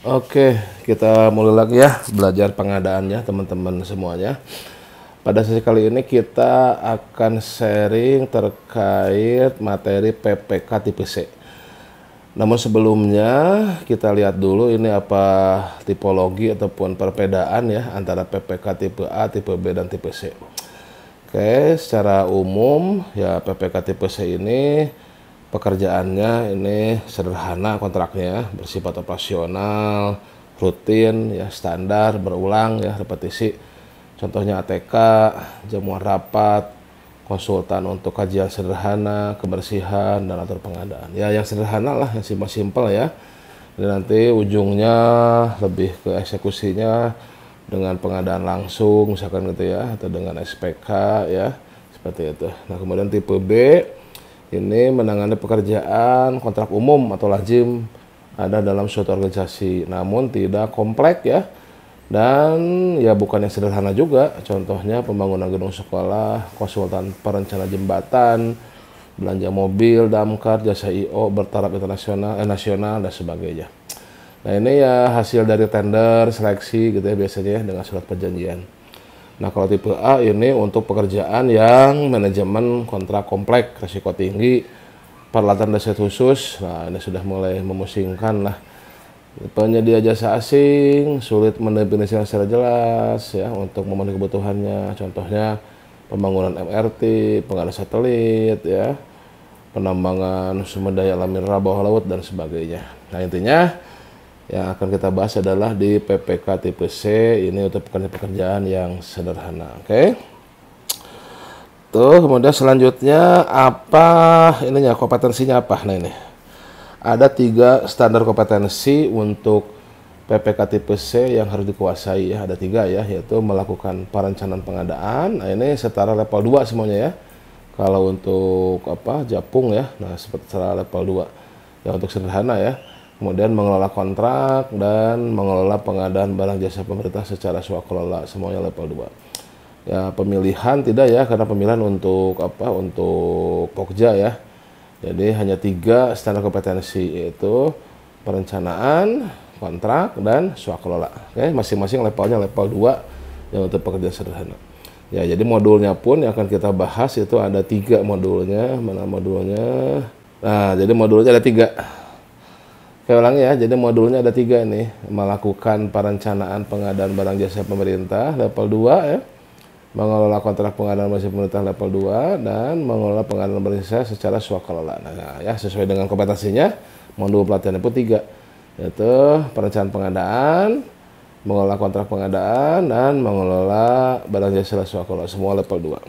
Oke, kita mulai lagi ya belajar pengadaannya teman-teman semuanya. Pada sesi kali ini kita akan sharing terkait materi PPK tipe C. Namun sebelumnya kita lihat dulu ini apa tipologi ataupun perbedaan ya antara PPK tipe A, tipe B, dan tipe C. Oke, secara umum ya PPK tipe C ini pekerjaannya ini sederhana, kontraknya bersifat operasional, rutin, ya standar, berulang, ya repetisi. Contohnya ATK, jamuan rapat, konsultan untuk kajian sederhana, kebersihan, dan atur pengadaan. Ya yang sederhana lah, yang simpel-simpel ya. Dan nanti ujungnya lebih ke eksekusinya dengan pengadaan langsung, misalkan gitu ya, atau dengan SPK ya, seperti itu. Nah kemudian tipe B ini menangani pekerjaan kontrak umum atau lazim ada dalam suatu organisasi, namun tidak kompleks ya, dan ya bukan yang sederhana juga. Contohnya pembangunan gedung sekolah, konsultan perencana jembatan, belanja mobil, damkar, jasa IO bertaraf internasional, nasional, dan sebagainya. Nah ini ya hasil dari tender, seleksi gitu ya biasanya dengan surat perjanjian. Nah kalau tipe A ini untuk pekerjaan yang manajemen kontrak kompleks, risiko tinggi, peralatan dasar khusus. Nah ini sudah mulai memusingkan lah. Penyedia jasa asing sulit mendefinisikan secara jelas ya untuk memenuhi kebutuhannya. Contohnya pembangunan MRT, pengadaan satelit ya, penambangan sumber daya alam mineral bawah laut, dan sebagainya. Nah intinya yang akan kita bahas adalah di PPK tipe C ini untuk pekerjaan yang sederhana. Oke. Tuh, kemudian selanjutnya apa ininya, kompetensinya apa? Nah ini ada 3 standar kompetensi untuk PPK tipe C yang harus dikuasai ya. Ada 3 ya, yaitu melakukan perencanaan pengadaan. Nah ini setara level 2 semuanya ya. Kalau untuk Japung ya, nah seperti setara level 2 ya untuk sederhana ya. Kemudian mengelola kontrak dan mengelola pengadaan barang jasa pemerintah secara swakelola, semuanya level 2. Ya pemilihan tidak ya, karena pemilihan untuk untuk Pokja ya. Jadi hanya 3 standar kompetensi, yaitu perencanaan, kontrak, dan swakelola. Oke, masing-masing levelnya level 2 yang untuk pekerjaan sederhana. Ya, jadi modulnya pun yang akan kita bahas itu ada 3 modulnya. Mana modulnya? Nah, jadi modulnya ada 3. Saya ulangi ya, jadi modulnya ada 3 nih. Melakukan perencanaan pengadaan barang jasa pemerintah level 2 ya. Mengelola kontrak pengadaan barang jasa pemerintah level 2 dan mengelola pengadaan barang jasa secara swakelola. Nah, ya sesuai dengan kompetensinya, modul pelatihan pun 3, yaitu perencanaan pengadaan, mengelola kontrak pengadaan, dan mengelola barang jasa swakelola, semua level 2.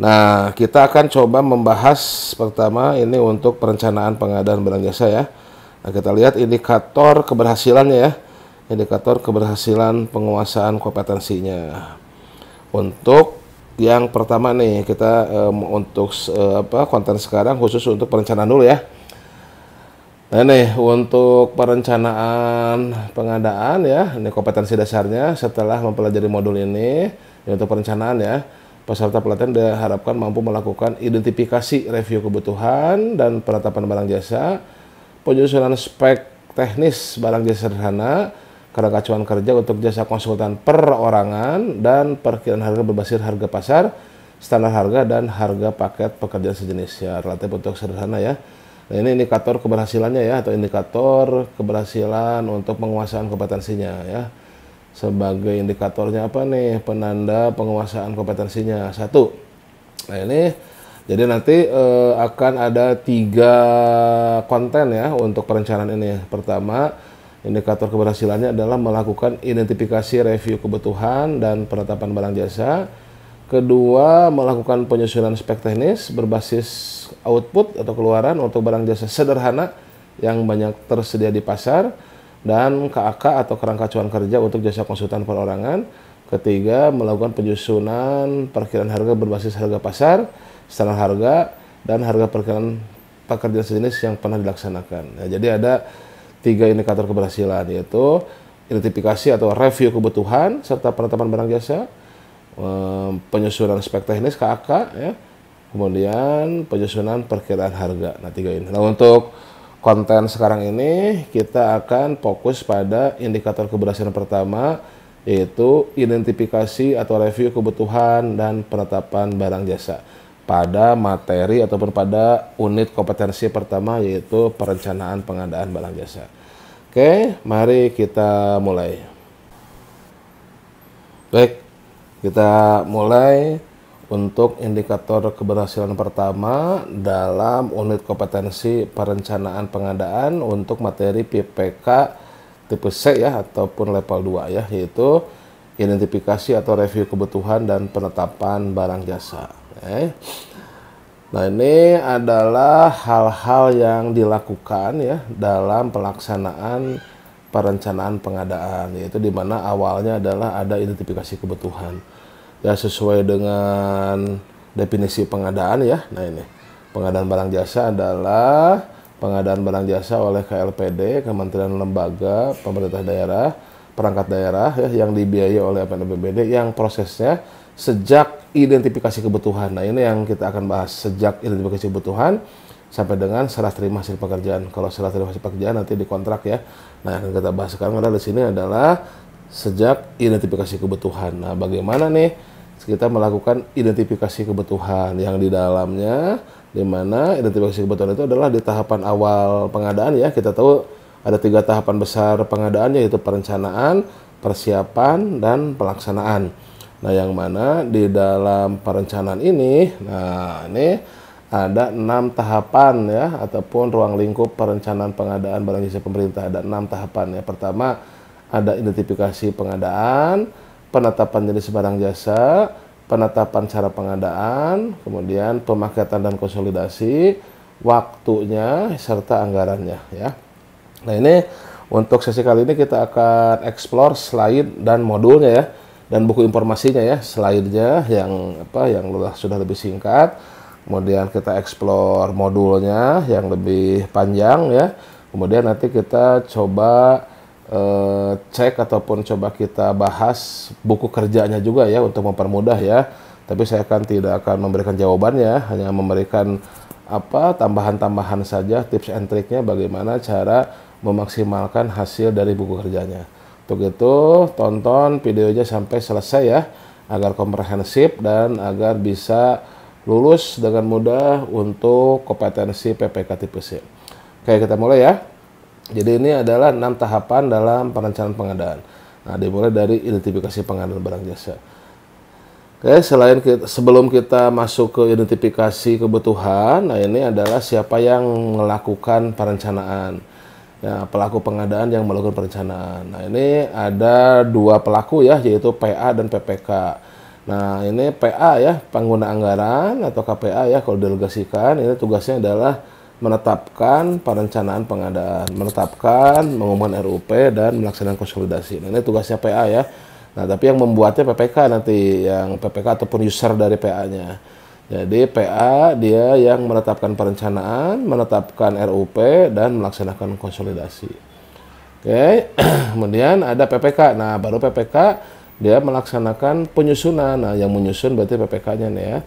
Nah, kita akan coba membahas pertama ini untuk perencanaan pengadaan barang jasa ya. Nah, kita lihat indikator keberhasilannya ya. Indikator keberhasilan penguasaan kompetensinya. Untuk yang pertama nih, kita untuk konten sekarang khusus untuk perencanaan dulu ya. Nah nih, untuk perencanaan pengadaan ya, ini kompetensi dasarnya setelah mempelajari modul ini untuk perencanaan ya. Peserta pelatihan diharapkan mampu melakukan identifikasi, review kebutuhan dan penetapan barang jasa, penyusunan spek teknis barang jasa sederhana, kerangka acuan kerja untuk jasa konsultan perorangan, dan perkiraan harga berbasis harga pasar, standar harga, dan harga paket pekerjaan sejenis ya, relatif untuk sederhana ya. Nah, ini indikator keberhasilannya ya, atau indikator keberhasilan untuk penguasaan kompetensinya ya. Sebagai indikatornya apa nih? Penanda penguasaan kompetensinya. 1. Nah ini jadi nanti akan ada 3 konten ya untuk perencanaan ini. Pertama, indikator keberhasilannya adalah melakukan identifikasi, review kebutuhan dan penetapan barang jasa. Kedua, melakukan penyusunan spek teknis berbasis output atau keluaran untuk barang jasa sederhana yang banyak tersedia di pasar. Dan KAK atau kerangka acuan kerja untuk jasa konsultan perorangan. Ketiga, melakukan penyusunan perkiraan harga berbasis harga pasar, standar harga, dan harga perkiraan pekerjaan sejenis yang pernah dilaksanakan. Nah, jadi ada 3 indikator keberhasilan, yaitu identifikasi atau review kebutuhan serta penetapan barang jasa, penyusunan spek teknis KAK ya, kemudian penyusunan perkiraan harga. Nah 3 ini. Nah untuk konten sekarang ini kita akan fokus pada indikator keberhasilan pertama, yaitu identifikasi atau review kebutuhan dan penetapan barang jasa pada materi ataupun pada unit kompetensi pertama, yaitu perencanaan pengadaan barang jasa. Oke, mari kita mulai. Baik, kita mulai. Untuk indikator keberhasilan pertama dalam unit kompetensi perencanaan pengadaan untuk materi PPK tipe C ya, ataupun level 2 ya, yaitu identifikasi atau review kebutuhan dan penetapan barang jasa. Nah, ini adalah hal-hal yang dilakukan ya dalam pelaksanaan perencanaan pengadaan, yaitu di mana awalnya adalah ada identifikasi kebutuhan. Ya, sesuai dengan definisi pengadaan ya. Nah, ini pengadaan barang jasa adalah pengadaan barang jasa oleh KLPD, Kementerian Lembaga, Pemerintah Daerah, perangkat daerah ya, yang dibiayai oleh APBD, yang prosesnya sejak identifikasi kebutuhan. Nah, ini yang kita akan bahas, sejak identifikasi kebutuhan sampai dengan serah terima hasil pekerjaan. Kalau serah terima hasil pekerjaan nanti dikontrak ya. Nah, yang kita bahas sekarang adalah di sini adalah sejak identifikasi kebutuhan. Nah, bagaimana nih kita melakukan identifikasi kebutuhan yang di dalamnya, di mana identifikasi kebutuhan itu adalah di tahapan awal pengadaan ya. Kita tahu ada 3 tahapan besar pengadaan, yaitu perencanaan, persiapan, dan pelaksanaan. Nah, yang mana di dalam perencanaan ini, nah ini ada 6 tahapan ya, ataupun ruang lingkup perencanaan pengadaan barang jasa pemerintah. Ada 6 tahapan ya. Pertama, ada identifikasi pengadaan, penetapan jenis barang jasa, penetapan cara pengadaan, kemudian pemaketan dan konsolidasi, waktunya, serta anggarannya ya. Nah, ini untuk sesi kali ini kita akan explore slide dan modulnya ya, dan buku informasinya ya. Slide-nya yang sudah lebih singkat, kemudian kita explore modulnya yang lebih panjang ya. Kemudian nanti kita coba cek ataupun coba kita bahas buku kerjanya juga ya, untuk mempermudah ya. Tapi saya tidak akan memberikan jawabannya, hanya memberikan tambahan-tambahan saja, tips and triknya bagaimana cara memaksimalkan hasil dari buku kerjanya. Untuk itu tonton videonya sampai selesai ya, agar komprehensif dan agar bisa lulus dengan mudah untuk kompetensi PPK tipe C. Oke, kita mulai ya. Jadi ini adalah 6 tahapan dalam perencanaan pengadaan. Nah, dimulai dari identifikasi pengadaan barang jasa. Oke, sebelum kita masuk ke identifikasi kebutuhan, nah ini adalah siapa yang melakukan perencanaan. Ya, pelaku pengadaan yang melakukan perencanaan. Nah, ini ada 2 pelaku ya, yaitu PA dan PPK. Nah, ini PA ya, pengguna anggaran atau KPA ya kalau delegasikan. Ini tugasnya adalah menetapkan perencanaan pengadaan, menetapkan, mengumumkan RUP, dan melaksanakan konsolidasi. Nah, ini tugasnya PA ya. Nah, tapi yang membuatnya PPK nanti, yang PPK ataupun user dari PA-nya. Jadi PA dia yang menetapkan perencanaan, menetapkan RUP, dan melaksanakan konsolidasi. Oke, kemudian ada PPK. Nah, baru PPK dia melaksanakan penyusunan. Nah, yang menyusun berarti PPK-nya nih ya.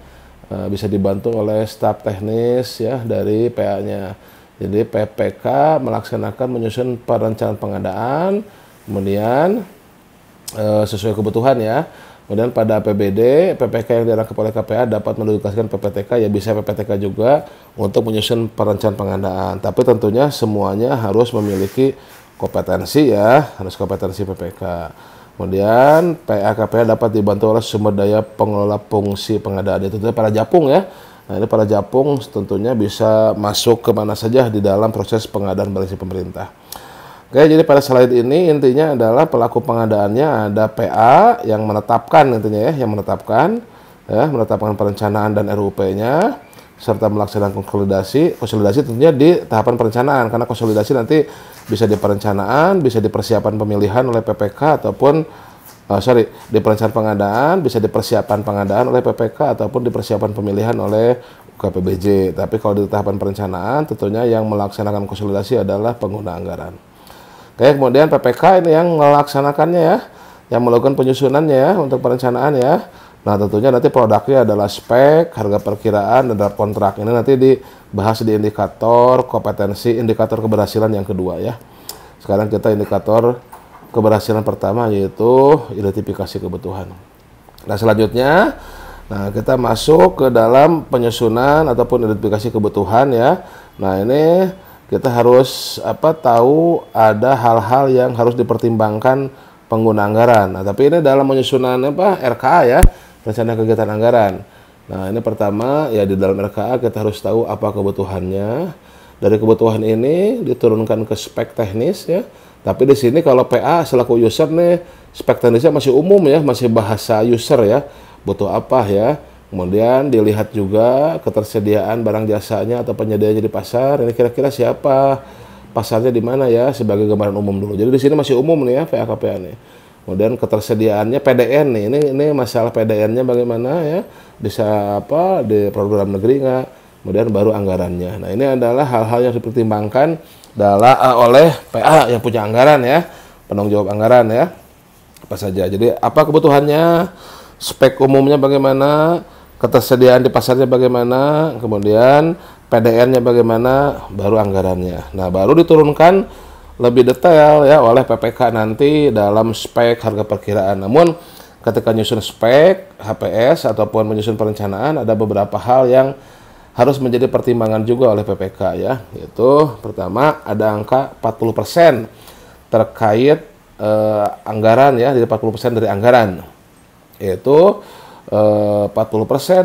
Bisa dibantu oleh staf teknis ya dari PA-nya. Jadi PPK melaksanakan menyusun perencanaan pengadaan, kemudian sesuai kebutuhan ya. Kemudian pada APBD, PPK yang dirangkap oleh KPA dapat mendugaskan PPTK, ya bisa PPTK juga untuk menyusun perencanaan pengadaan. Tapi tentunya semuanya harus memiliki kompetensi ya, harus kompetensi PPK. Kemudian PA-KPA dapat dibantu oleh sumber daya pengelola fungsi pengadaan, itu para japung ya. Nah, ini para japung tentunya bisa masuk kemana saja di dalam proses pengadaan barang jasa pemerintah. Oke, jadi pada slide ini intinya adalah pelaku pengadaannya ada PA yang menetapkan intinya ya, yang menetapkan perencanaan dan RUP-nya, serta melaksanakan konsolidasi. Konsolidasi tentunya di tahapan perencanaan, karena konsolidasi nanti bisa di perencanaan, bisa di persiapan pemilihan oleh PPK ataupun di perencanaan pengadaan, bisa di persiapan pengadaan oleh PPK ataupun di persiapan pemilihan oleh KPBJ. Tapi kalau di tahapan perencanaan tentunya yang melaksanakan konsolidasi adalah pengguna anggaran. Oke, kemudian PPK ini yang melaksanakannya ya, yang melakukan penyusunannya ya untuk perencanaan ya. Nah, tentunya nanti produknya adalah spek, harga perkiraan, dan draft kontrak. Ini nanti dibahas di indikator kompetensi, indikator keberhasilan yang kedua ya. Sekarang kita indikator keberhasilan pertama yaitu identifikasi kebutuhan. Nah, selanjutnya kita masuk ke dalam penyusunan ataupun identifikasi kebutuhan ya. Nah, ini kita harus tahu ada hal-hal yang harus dipertimbangkan pengguna anggaran. Nah, tapi ini dalam penyusunan RKA ya, rencana kegiatan anggaran. Nah, ini pertama ya, di dalam RKA kita harus tahu apa kebutuhannya. Dari kebutuhan ini diturunkan ke spek teknis ya. Tapi di sini kalau PA selaku user nih, spek teknisnya masih umum ya, masih bahasa user ya. Butuh apa ya. Kemudian dilihat juga ketersediaan barang jasanya atau penyediaannya di pasar. Ini kira-kira siapa, pasarnya di mana ya, sebagai gambaran umum dulu. Jadi di sini masih umum nih ya PA-KPA nih. Kemudian ketersediaannya PDN nih, ini masalah PDN-nya bagaimana ya, bisa di program negeri nggak, kemudian baru anggarannya. Nah, ini adalah hal-hal yang dipertimbangkan oleh PA yang punya anggaran ya, penanggung jawab anggaran ya, apa saja. Jadi apa kebutuhannya, spek umumnya bagaimana, ketersediaan di pasarnya bagaimana, kemudian PDN-nya bagaimana, baru anggarannya. Nah, baru diturunkan lebih detail ya oleh PPK nanti dalam spek harga perkiraan. Namun ketika nyusun spek HPS ataupun menyusun perencanaan, ada beberapa hal yang harus menjadi pertimbangan juga oleh PPK ya. Yaitu pertama ada angka 40% terkait anggaran ya, jadi 40% dari anggaran. Yaitu 40%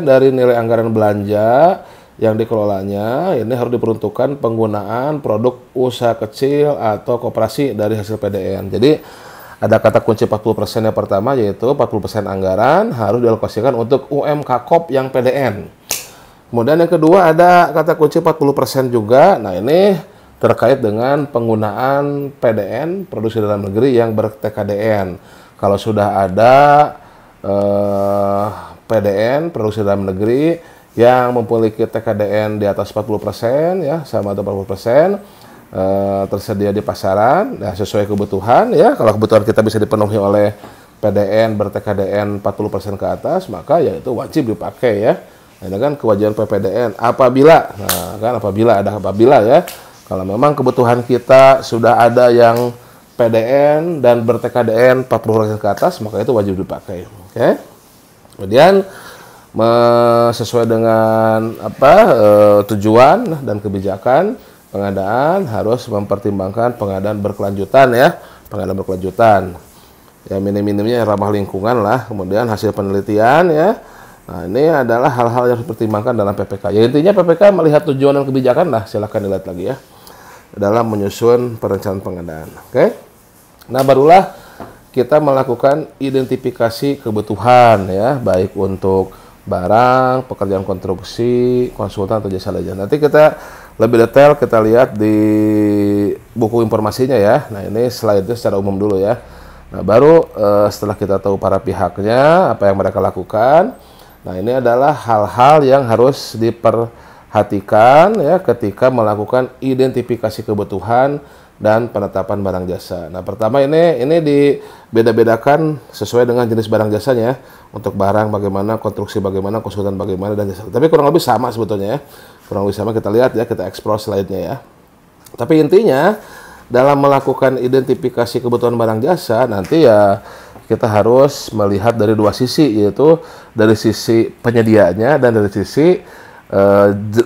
dari nilai anggaran belanja yang dikelolanya ini harus diperuntukkan penggunaan produk usaha kecil atau koperasi dari hasil PDN. Jadi ada kata kunci 40% yang pertama, yaitu 40% anggaran harus dialokasikan untuk UMKKOP yang PDN. Kemudian yang kedua ada kata kunci 40% juga. Nah, ini terkait dengan penggunaan PDN, produksi dalam negeri yang ber-TKDN. Kalau sudah ada PDN, produksi dalam negeri yang memiliki TKDN di atas 40% ya, sama atau 40%, tersedia di pasaran ya, sesuai kebutuhan ya. Kalau kebutuhan kita bisa dipenuhi oleh PDN ber-TKDN 40% ke atas, maka ya itu wajib dipakai ya. Ini kan kewajiban PPDN apabila, apabila ya, kalau memang kebutuhan kita sudah ada yang PDN dan ber-TKDN 40% ke atas, maka itu wajib dipakai. Oke. Kemudian sesuai dengan tujuan dan kebijakan pengadaan harus mempertimbangkan pengadaan berkelanjutan ya, pengadaan berkelanjutan ya, minim-minimnya ramah lingkungan lah. Kemudian hasil penelitian ya. Nah, ini adalah hal-hal yang harus dipertimbangkan dalam PPK ya. Intinya PPK melihat tujuan dan kebijakan lah, silakan dilihat lagi ya dalam menyusun perencanaan pengadaan. Oke. Nah, barulah kita melakukan identifikasi kebutuhan ya, baik untuk barang, pekerjaan konstruksi, konsultan atau jasa lainnya. Nanti kita lebih detail kita lihat di buku informasinya ya. Nah, ini slide-nya secara umum dulu ya. Nah, baru setelah kita tahu para pihaknya, apa yang mereka lakukan. Nah, ini adalah hal-hal yang harus diperhatikan ya ketika melakukan identifikasi kebutuhan dan penetapan barang jasa. Nah, pertama ini dibeda-bedakan sesuai dengan jenis barang jasanya. Untuk barang bagaimana, konstruksi bagaimana, konsultan bagaimana, dan jasa. Tapi kurang lebih sama sebetulnya ya. Kurang lebih sama, kita lihat ya, kita explore slide-nya ya. Tapi intinya dalam melakukan identifikasi kebutuhan barang jasa nanti ya kita harus melihat dari dua sisi, yaitu dari sisi penyediaannya dan dari sisi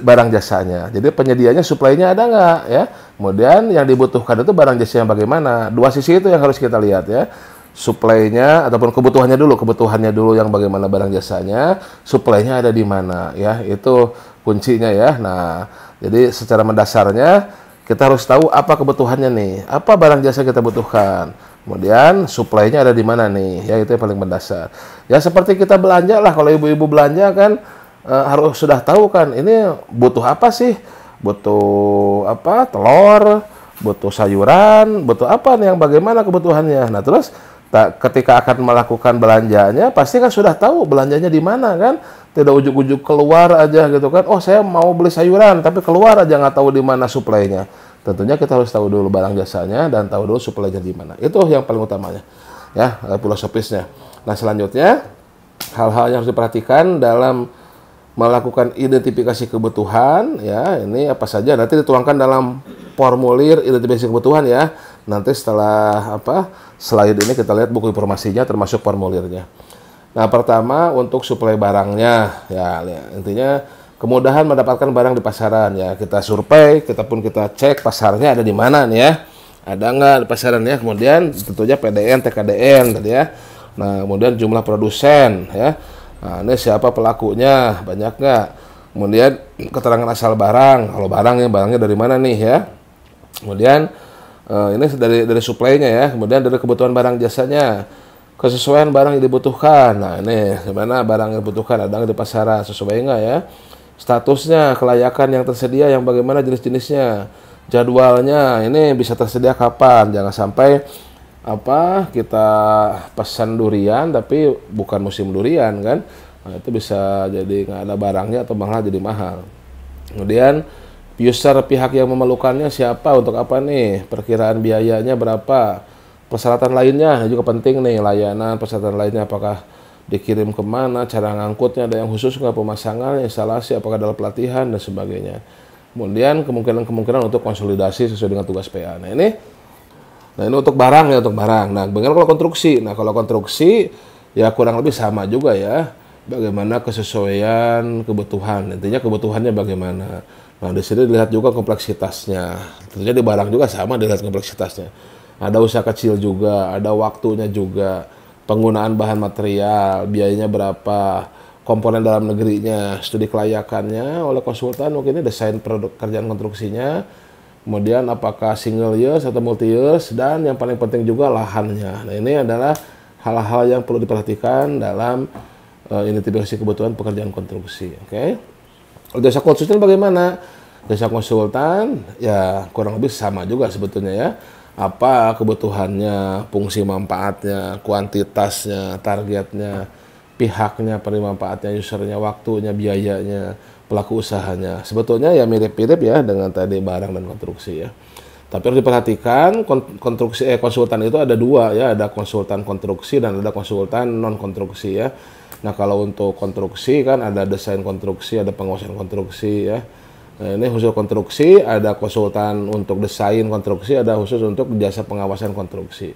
barang jasanya. Jadi penyediaannya, suplainya ada nggak ya. Kemudian yang dibutuhkan itu barang jasa yang bagaimana. Dua sisi itu yang harus kita lihat ya. Suplainya ataupun kebutuhannya dulu yang bagaimana barang jasanya, suplainya ada di mana ya. Itu kuncinya ya. Nah, jadi secara mendasarnya kita harus tahu apa kebutuhannya nih, apa barang jasa kita butuhkan. Kemudian suplainya ada di mana nih, ya itu yang paling mendasar. Ya seperti kita belanja lah, kalau ibu-ibu belanja kan harus sudah tahu kan, ini butuh apa sih? Butuh apa? Telur, butuh sayuran, butuh apa nih yang bagaimana kebutuhannya. Nah terus ketika akan melakukan belanjanya, pasti kan sudah tahu belanjanya di mana kan? Tidak ujuk-ujuk keluar aja gitu kan. Oh saya mau beli sayuran, tapi keluar aja nggak tahu di mana suplainya. Tentunya kita harus tahu dulu barang jasanya dan tahu dulu suplainya di mana. Itu yang paling utamanya, ya filosofisnya. Nah selanjutnya hal-hal yang harus diperhatikan dalam melakukan identifikasi kebutuhan ya. Ini apa saja nanti dituangkan dalam formulir identifikasi kebutuhan ya. Nanti setelah slide ini kita lihat buku informasinya termasuk formulirnya. Nah, pertama untuk suplai barangnya ya, intinya kemudahan mendapatkan barang di pasaran ya. Kita survei, kita cek pasarnya ada di mana nih ya. Ada nggak di pasaran ya. Kemudian tentunya PDN, TKDN tadi ya. Nah, kemudian jumlah produsen ya. Nah, ini siapa pelakunya, banyak nggak? Kemudian keterangan asal barang, kalau barangnya dari mana nih ya. Kemudian ini dari suplainya ya. Kemudian dari kebutuhan barang jasanya, kesesuaian barang yang dibutuhkan. Nah, ini gimana barang yang dibutuhkan, ada nggak di pasaran, sesuai nggak ya. Statusnya, kelayakan yang tersedia, yang bagaimana jenis-jenisnya, jadwalnya, ini bisa tersedia kapan. Jangan sampai kita pesan durian tapi bukan musim durian kan. Nah, itu bisa jadi nggak ada barangnya atau malah jadi mahal. Kemudian user, pihak yang memerlukannya siapa, untuk apa nih, perkiraan biayanya berapa, persyaratan lainnya juga penting nih, layanan, persyaratan lainnya apakah dikirim kemana, cara ngangkutnya ada yang khusus nggak, pemasangan, instalasi, apakah dalam pelatihan dan sebagainya. Kemudian kemungkinan untuk konsolidasi sesuai dengan tugas PA. Nah ini untuk barang ya, untuk barang. Nah, bagaimana kalau konstruksi? Nah, kalau konstruksi ya kurang lebih sama juga ya. Bagaimana kesesuaian kebutuhan, intinya kebutuhannya bagaimana. Nah, di sini dilihat juga kompleksitasnya. Tentunya di barang juga sama dilihat kompleksitasnya. Ada usaha kecil juga, ada waktunya juga, penggunaan bahan material, biayanya berapa, komponen dalam negerinya, studi kelayakannya oleh konsultan, mungkin desain produk kerjaan konstruksinya, kemudian apakah single use atau multi use, dan yang paling penting juga lahannya. Nah, ini adalah hal-hal yang perlu diperhatikan dalam identifikasi kebutuhan pekerjaan konstruksi. Oke. Jasa konsultan bagaimana? Jasa konsultan ya kurang lebih sama juga sebetulnya ya. Apa kebutuhannya, fungsi manfaatnya, kuantitasnya, targetnya, pihaknya, penerima manfaatnya, usernya, waktunya, biayanya, pelaku usahanya. Sebetulnya ya mirip-mirip ya dengan tadi barang dan konstruksi ya. Tapi harus diperhatikan konsultan itu ada dua ya, ada konsultan konstruksi dan ada konsultan non konstruksi ya. Nah, kalau untuk konstruksi kan ada desain konstruksi, ada pengawasan konstruksi ya. Nah, ini khusus konstruksi, ada konsultan untuk desain konstruksi, ada khusus untuk jasa pengawasan konstruksi.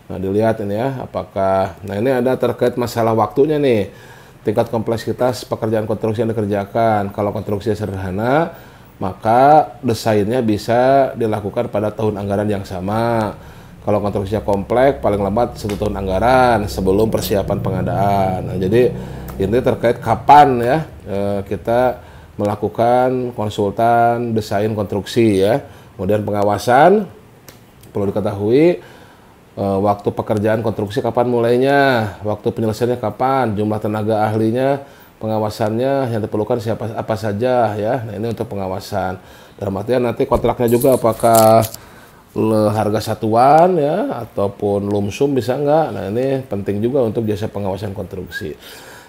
Nah, dilihat ini ya, apakah, nah ini ada terkait masalah waktunya nih, tingkat kompleksitas pekerjaan konstruksi yang dikerjakan. Kalau konstruksi sederhana, maka desainnya bisa dilakukan pada tahun anggaran yang sama. Kalau konstruksinya kompleks, paling lambat 1 tahun anggaran sebelum persiapan pengadaan. Nah, jadi ini terkait kapan ya kita melakukan konsultan desain konstruksi ya. Kemudian pengawasan, perlu diketahui waktu pekerjaan konstruksi kapan mulainya, waktu penyelesaiannya kapan, jumlah tenaga ahlinya, pengawasannya yang diperlukan apa saja ya. Nah, ini untuk pengawasan. Dalam artian nanti kontraknya juga apakah harga satuan ya ataupun lumsum bisa enggak. Nah, ini penting juga untuk jasa pengawasan konstruksi.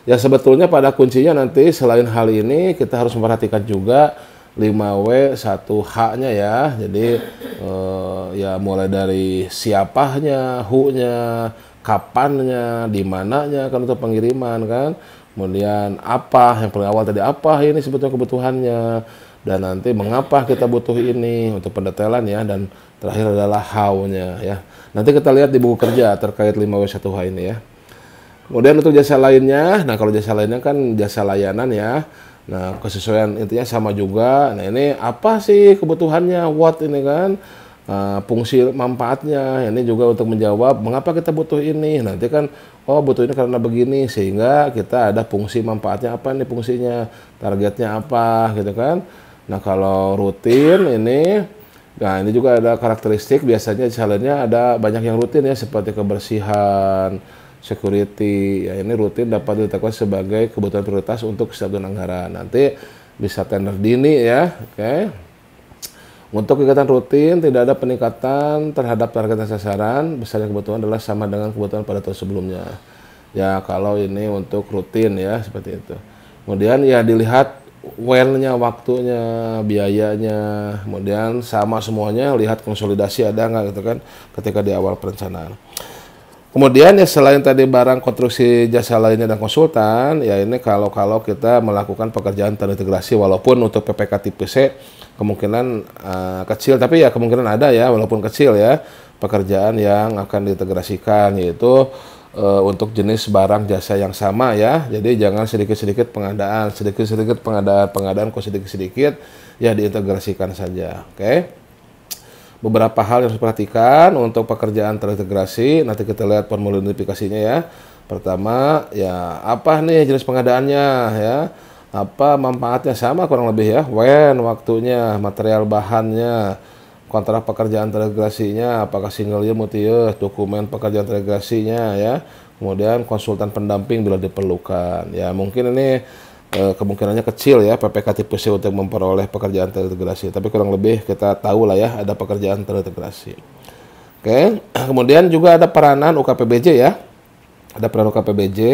Ya, sebetulnya pada kuncinya nanti selain hal ini kita harus memperhatikan juga 5W 1H-nya ya. Jadi ya mulai dari siapanya, who-nya, kapannya, di mananya kan untuk pengiriman kan. Kemudian apa yang paling awal tadi, apa ini sebetulnya kebutuhannya, dan nanti mengapa kita butuh ini untuk pendetailan ya, dan terakhir adalah how-nya ya. Nanti kita lihat di buku kerja terkait 5W 1H ini ya. Kemudian untuk jasa lainnya, nah kalau jasa lainnya kan jasa layanan ya. Nah, kesesuaian intinya sama juga. Nah, ini apa sih kebutuhannya, what ini kan, fungsi manfaatnya. Ini juga untuk menjawab mengapa kita butuh ini. Nanti kan, oh butuh ini karena begini, sehingga kita ada fungsi manfaatnya apa nih fungsinya, targetnya apa gitu kan. Nah, kalau rutin ini, nah ini juga ada karakteristik, biasanya jalannya ada banyak yang rutin ya, seperti kebersihan, security, ya ini rutin dapat ditetapkan sebagai kebutuhan prioritas untuk setiap tahun anggaran. Nanti bisa tender dini ya, oke. Untuk kegiatan rutin tidak ada peningkatan terhadap target dan sasaran, besarnya kebutuhan adalah sama dengan kebutuhan pada tahun sebelumnya. Ya kalau ini untuk rutin ya, seperti itu. Kemudian ya dilihat when-nya, waktunya, biayanya, kemudian sama semuanya, lihat konsolidasi ada nggak gitu kan ketika di awal perencanaan. Kemudian ya selain tadi barang konstruksi jasa lainnya dan konsultan, ya ini kalau kita melakukan pekerjaan terintegrasi walaupun untuk PPK tipe C kemungkinan kecil, tapi ya kemungkinan ada ya walaupun kecil ya pekerjaan yang akan diintegrasikan, yaitu untuk jenis barang jasa yang sama ya. Jadi jangan sedikit-sedikit pengadaan, pengadaan kok sedikit-sedikit ya diintegrasikan saja. Oke. Beberapa hal yang harus diperhatikan untuk pekerjaan terintegrasi. Nanti kita lihat formulir identifikasinya ya. Pertama, ya apa nih jenis pengadaannya ya? Apa manfaatnya, sama kurang lebih ya. When, waktunya, material bahannya, kontrak pekerjaan terintegrasinya, apakah single year, multi year, dokumen pekerjaan terintegrasinya ya. Kemudian konsultan pendamping bila diperlukan. Ya mungkin ini kemungkinannya kecil ya PPK tipe C untuk memperoleh pekerjaan terintegrasi, tapi kurang lebih kita tahu lah ya ada pekerjaan terintegrasi. Oke, kemudian juga ada peranan UKPBJ ya, ada peran UKPBJ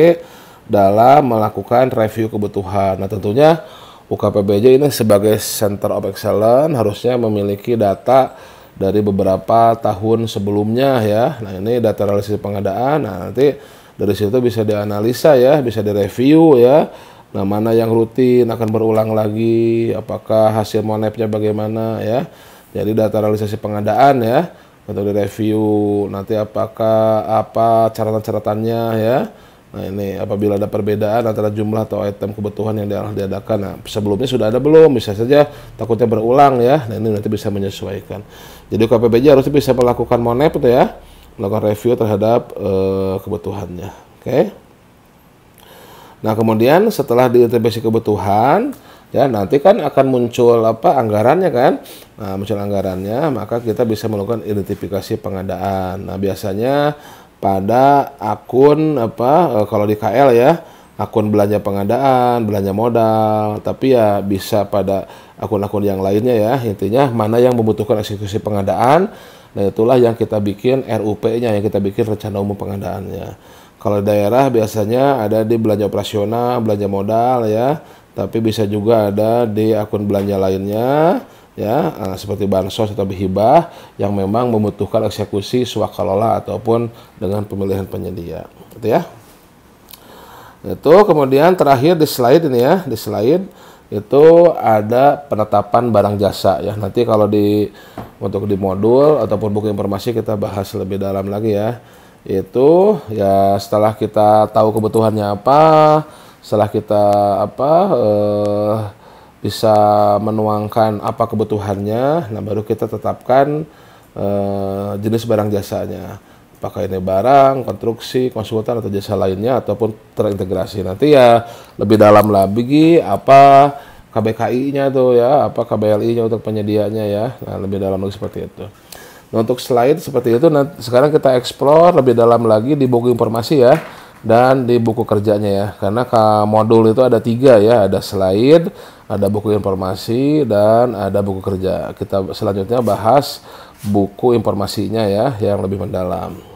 dalam melakukan review kebutuhan. Nah tentunya UKPBJ ini sebagai Center of Excellence harusnya memiliki data dari beberapa tahun sebelumnya ya. Nah ini data realisasi pengadaan, nah nanti dari situ bisa dianalisa ya, bisa direview ya. Nah, mana yang rutin akan berulang lagi, apakah hasil monepnya bagaimana ya. Jadi data realisasi pengadaan ya, untuk direview nanti apakah apa catatan-catatannya ya. Nah, ini apabila ada perbedaan antara jumlah atau item kebutuhan yang diadakan. Nah, sebelumnya sudah ada belum? Bisa saja takutnya berulang ya. Nah, ini nanti bisa menyesuaikan. Jadi KPBJ harusnya bisa melakukan monep itu ya, melakukan review terhadap kebutuhannya. Oke. Nah kemudian setelah diintegrasi kebutuhan ya nanti kan akan muncul apa anggarannya kan. Nah muncul anggarannya maka kita bisa melakukan identifikasi pengadaan. Nah biasanya pada akun apa kalau di KL ya akun belanja pengadaan, belanja modal, tapi ya bisa pada akun-akun yang lainnya ya. Intinya mana yang membutuhkan eksekusi pengadaan, nah itulah yang kita bikin RUP-nya, yang kita bikin rencana umum pengadaannya. Kalau daerah biasanya ada di belanja operasional, belanja modal ya, tapi bisa juga ada di akun belanja lainnya ya, seperti bansos atau hibah yang memang membutuhkan eksekusi swakalola ataupun dengan pemilihan penyedia, gitu ya. Itu kemudian terakhir di slide ini ya, di slide itu ada penetapan barang jasa ya. Nanti kalau untuk di modul ataupun buku informasi kita bahas lebih dalam lagi ya. Itu ya setelah kita tahu kebutuhannya apa, setelah kita bisa menuangkan apa kebutuhannya, nah baru kita tetapkan jenis barang jasanya. Apakah ini barang, konstruksi, konsultan atau jasa lainnya ataupun terintegrasi. Nanti ya lebih dalam lagi apa KBKI-nya tuh ya, apa KBLI-nya untuk penyediaannya ya. Nah, lebih dalam lagi seperti itu. Nah, untuk slide seperti itu, nah, sekarang kita explore lebih dalam lagi di buku informasi ya, dan di buku kerjanya ya. Karena modul itu ada 3 ya, ada slide, ada buku informasi, dan ada buku kerja. Kita selanjutnya bahas buku informasinya ya, yang lebih mendalam.